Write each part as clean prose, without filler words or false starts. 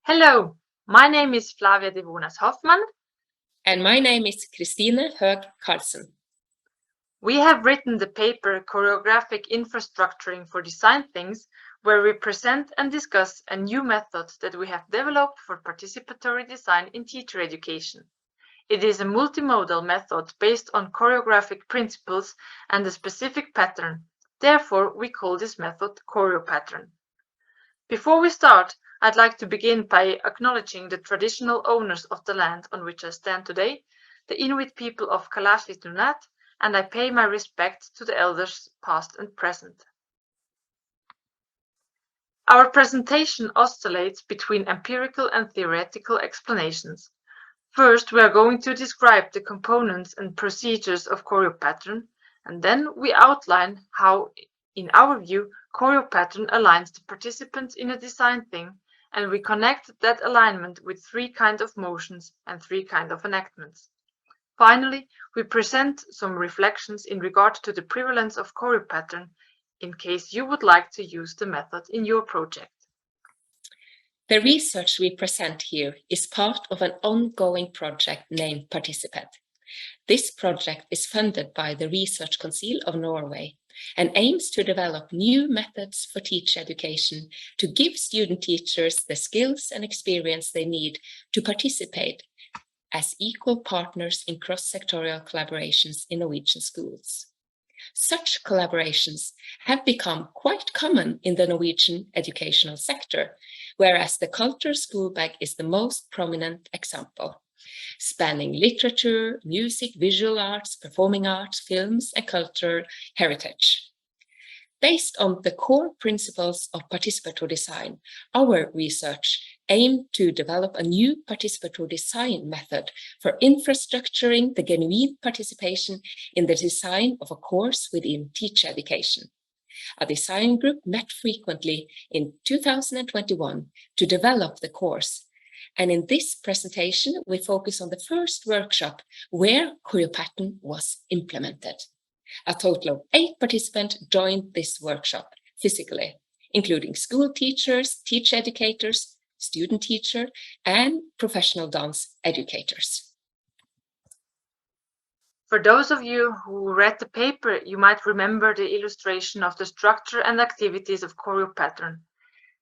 Hello, my name is Flavia Devonas Hoffmann. And my name is Kristine Høeg Karlsen. We have written the paper Choreographic Infrastructuring for Design Things, where we present and discuss a new method that we have developed for participatory design in teacher education. It is a multimodal method based on choreographic principles and a specific pattern. Therefore, we call this method Choreopattern. Before we start, I'd like to begin by acknowledging the traditional owners of the land on which I stand today, the Inuit people of Karlsen, and I pay my respect to the elders past and present. Our presentation oscillates between empirical and theoretical explanations. First, we are going to describe the components and procedures of Choreopattern, and then we outline how, in our view, Choreopattern aligns the participants in a design thing, and we connect that alignment with three kinds of motions and three kinds of enactments. Finally, we present some reflections in regard to the prevalence of Choreopattern in case you would like to use the method in your project. The research we present here is part of an ongoing project named Participate. This project is funded by the Research Council of Norway and aims to develop new methods for teacher education to give student teachers the skills and experience they need to participate as equal partners in cross-sectorial collaborations in Norwegian schools. Such collaborations have become quite common in the Norwegian educational sector, whereas the cultural school bag is the most prominent example, spanning literature, music, visual arts, performing arts, films, and cultural heritage. Based on the core principles of participatory design, our research aimed to develop a new participatory design method for infrastructuring the genuine participation in the design of a course within teacher education. A design group met frequently in 2021 to develop the course. And in this presentation, we focus on the first workshop where Choreopattern was implemented. A total of 8 participants joined this workshop physically, including school teachers, teacher educators, student teacher, and professional dance educators. For those of you who read the paper, you might remember the illustration of the structure and activities of Choreopattern.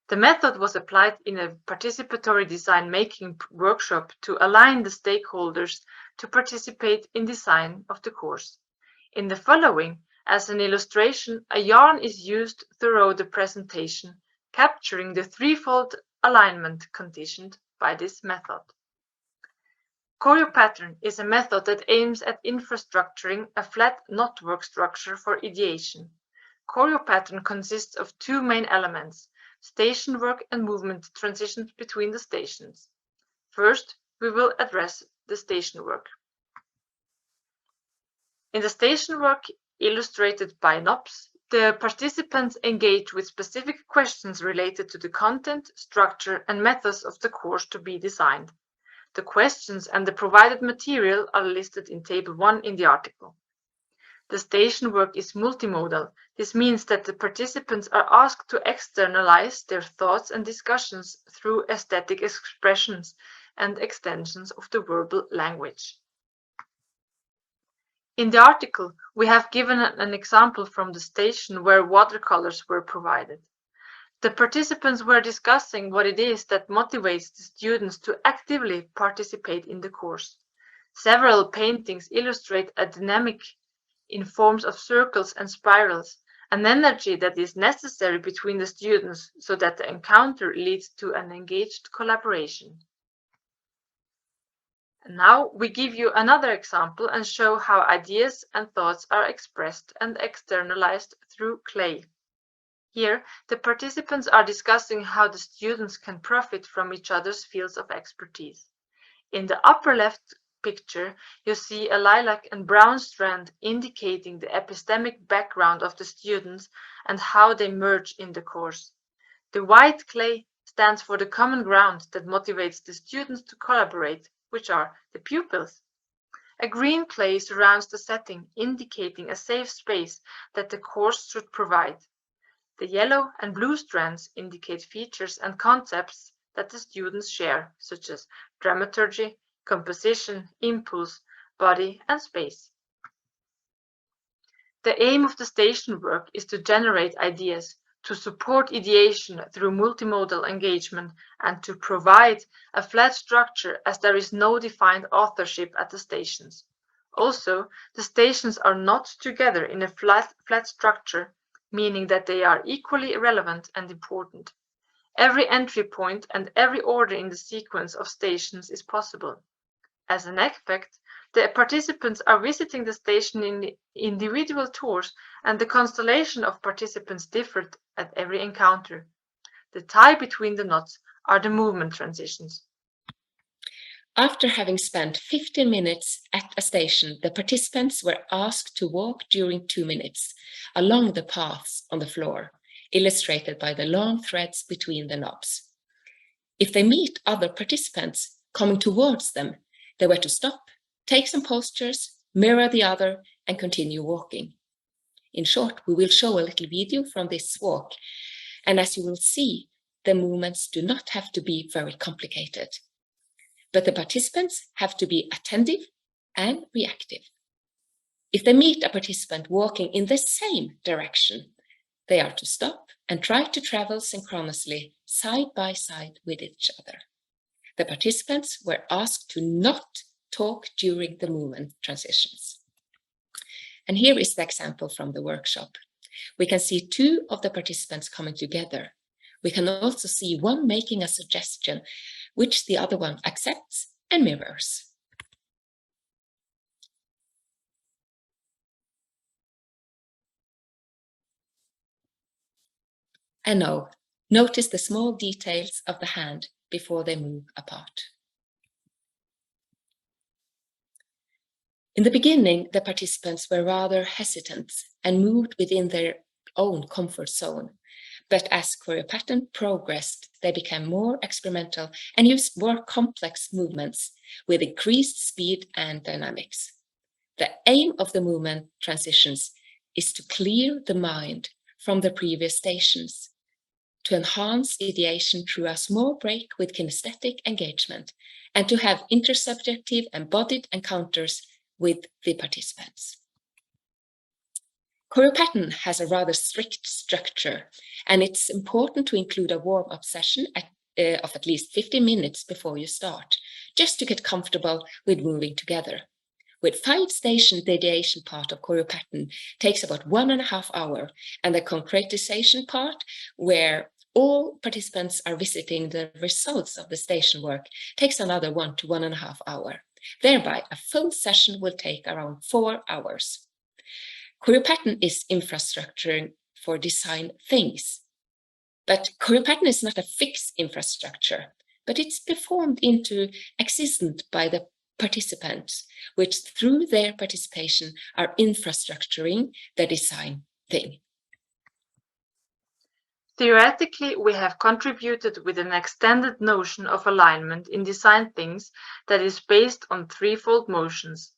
The method was applied in a participatory design making workshop to align the stakeholders to participate in design of the course. In the following, as an illustration, a yarn is used throughout the presentation, capturing the threefold alignment conditioned by this method. Choreopattern is a method that aims at infrastructuring a flat knotwork structure for ideation. Choreopattern consists of 2 main elements: station work and movement transitions between the stations. First, we will address the station work. In the station work, illustrated by knobs, the participants engage with specific questions related to the content, structure, and methods of the course to be designed. The questions and the provided material are listed in Table 1 in the article. The station work is multimodal. This means that the participants are asked to externalize their thoughts and discussions through aesthetic expressions and extensions of the verbal language. In the article, we have given an example from the station where watercolors were provided. The participants were discussing what it is that motivates the students to actively participate in the course. Several paintings illustrate a dynamic in forms of circles and spirals, an energy that is necessary between the students so that the encounter leads to an engaged collaboration. And now we give you another example and show how ideas and thoughts are expressed and externalized through clay. Here, the participants are discussing how the students can profit from each other's fields of expertise. In the upper left picture, you see a lilac and brown strand indicating the epistemic background of the students and how they merge in the course. The white clay stands for the common ground that motivates the students to collaborate, which are the pupils. A green clay surrounds the setting, indicating a safe space that the course should provide. The yellow and blue strands indicate features and concepts that the students share, such as dramaturgy, composition, impulse, body, and space. The aim of the station work is to generate ideas, to support ideation through multimodal engagement, and to provide a flat structure as there is no defined authorship at the stations. Also, the stations are not together in a flat structure, meaning that they are equally relevant and important. Every entry point and every order in the sequence of stations is possible. As an effect, the participants are visiting the station in individual tours, and the constellation of participants differed at every encounter. The tie between the knots are the movement transitions. After having spent 15 minutes at a station, the participants were asked to walk during 2 minutes along the paths on the floor, illustrated by the long threads between the knobs. If they meet other participants coming towards them, they were to stop, take some postures, mirror the other, and continue walking. In short, we will show a little video from this walk, and as you will see, the movements do not have to be very complicated. But the participants have to be attentive and reactive. If they meet a participant walking in the same direction, they are to stop and try to travel synchronously, side by side with each other. The participants were asked to not talk during the movement transitions. And here is the example from the workshop. We can see 2 of the participants coming together. We can also see one making a suggestion, which the other one accepts and mirrors. And now, notice the small details of the hand before they move apart. In the beginning, the participants were rather hesitant and moved within their own comfort zone. But as Choreopattern progressed, they became more experimental and used more complex movements with increased speed and dynamics. The aim of the movement transitions is to clear the mind from the previous stations, to enhance ideation through a small break with kinesthetic engagement, and to have intersubjective embodied encounters with the participants. Choreopattern has a rather strict structure, and it's important to include a warm-up session of at least 15 minutes before you start, just to get comfortable with moving together. With 5 stations, the ideation part of Choreopattern takes about 1.5 hours, and the concretization part, where all participants are visiting the results of the station work, takes another 1 to 1.5 hours. Thereby, a full session will take around 4 hours. Choreopattern is infrastructure for design things. But Choreopattern is not a fixed infrastructure, but it's performed into existence by the participants, which through their participation are infrastructuring the design thing. Theoretically, we have contributed with an extended notion of alignment in design things that is based on threefold motions.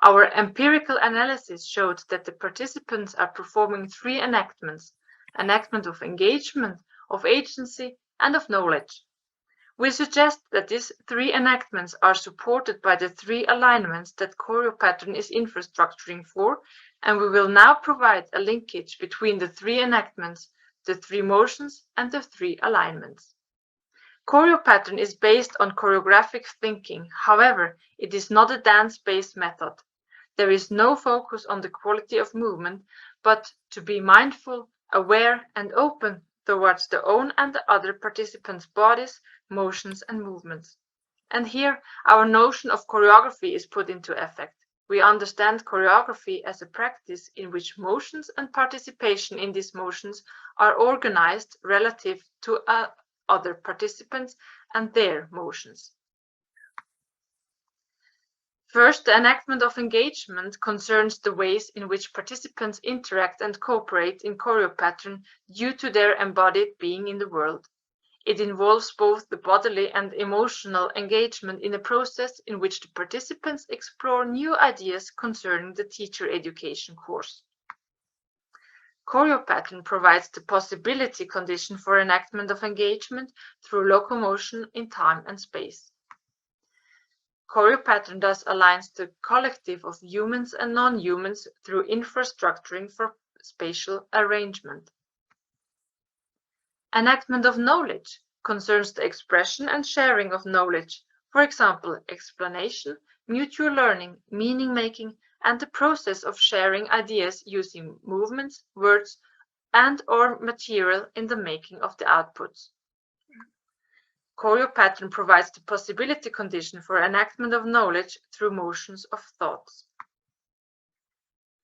Our empirical analysis showed that the participants are performing 3 enactments: enactment of engagement, of agency, and of knowledge. We suggest that these 3 enactments are supported by the 3 alignments that Choreopattern is infrastructuring for, and we will now provide a linkage between the 3 enactments, the 3 motions, and the 3 alignments. Choreopattern is based on choreographic thinking. However, it is not a dance-based method. There is no focus on the quality of movement, but to be mindful, aware, and open towards the own and the other participants' bodies, motions, and movements. And here, our notion of choreography is put into effect. We understand choreography as a practice in which motions and participation in these motions are organized relative to other participants and their motions. First, the enactment of engagement concerns the ways in which participants interact and cooperate in Choreopattern due to their embodied being in the world. It involves both the bodily and emotional engagement in a process in which the participants explore new ideas concerning the teacher education course. Choreopattern provides the possibility condition for enactment of engagement through locomotion in time and space. Choreopattern thus aligns the collective of humans and non-humans through infrastructuring for spatial arrangement. Enactment of knowledge concerns the expression and sharing of knowledge, for example, explanation, mutual learning, meaning-making, and the process of sharing ideas using movements, words, and/or material in the making of the outputs. Choreopattern provides the possibility condition for enactment of knowledge through motions of thoughts.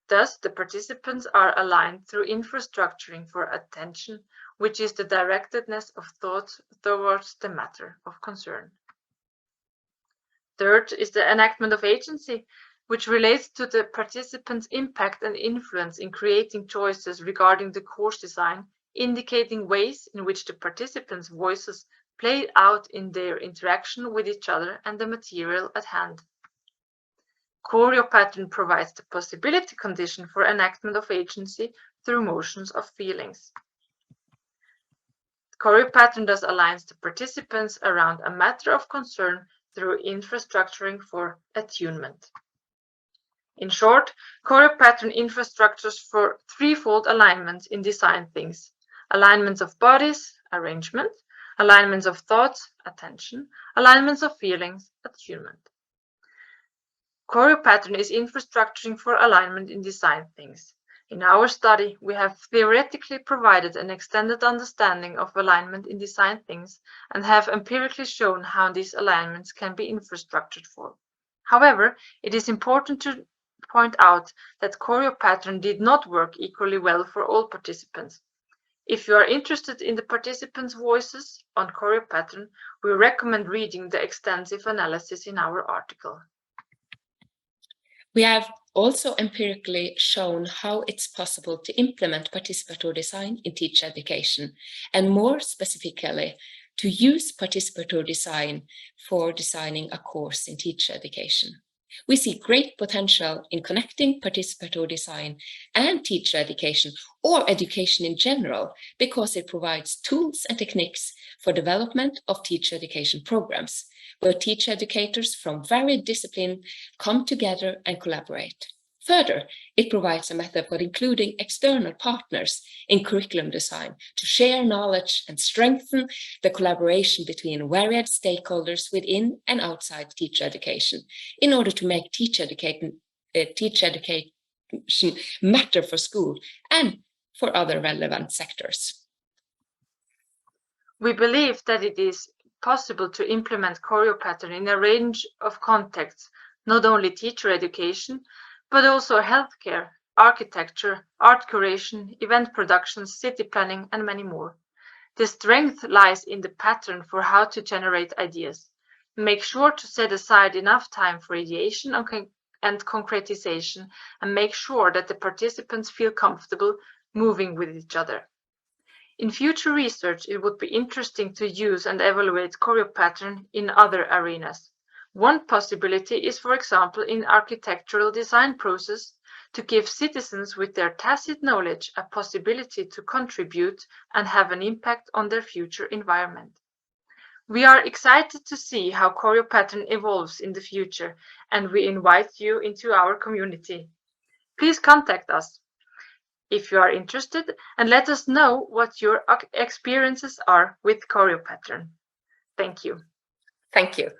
Thus, the participants are aligned through infrastructuring for attention, which is the directedness of thoughts towards the matter of concern. Third is the enactment of agency, which relates to the participants' impact and influence in creating choices regarding the course design, indicating ways in which the participants' voices play out in their interaction with each other and the material at hand. Choreopattern provides the possibility condition for enactment of agency through motions of feelings. Choreopattern thus aligns the participants around a matter of concern through infrastructuring for attunement. In short, Choreopattern infrastructures for threefold alignment in design things: alignments of bodies, arrangement; alignments of thoughts, attention; alignments of feelings, attunement. Choreopattern is infrastructuring for alignment in design things. In our study, we have theoretically provided an extended understanding of alignment in design things and have empirically shown how these alignments can be infrastructured for. However, it is important to point out that Choreopattern did not work equally well for all participants. If you are interested in the participants' voices on Choreopattern, we recommend reading the extensive analysis in our article. We have also empirically shown how it's possible to implement participatory design in teacher education, and more specifically, to use participatory design for designing a course in teacher education. We see great potential in connecting participatory design and teacher education, or education in general, because it provides tools and techniques for development of teacher education programs, where teacher educators from varied disciplines come together and collaborate. Further, it provides a method for including external partners in curriculum design to share knowledge and strengthen the collaboration between varied stakeholders within and outside teacher education in order to make teacher education matter for school and for other relevant sectors. We believe that it is possible to implement Choreopattern in a range of contexts, not only teacher education, but also healthcare, architecture, art curation, event productions, city planning, and many more. The strength lies in the pattern for how to generate ideas. Make sure to set aside enough time for ideation and concretization, and make sure that the participants feel comfortable moving with each other. In future research, it would be interesting to use and evaluate Choreopattern in other arenas. One possibility is, for example, in architectural design process, to give citizens with their tacit knowledge a possibility to contribute and have an impact on their future environment. We are excited to see how Choreopattern evolves in the future, and we invite you into our community. Please contact us if you are interested, and let us know what your experiences are with Choreopattern. Thank you. Thank you.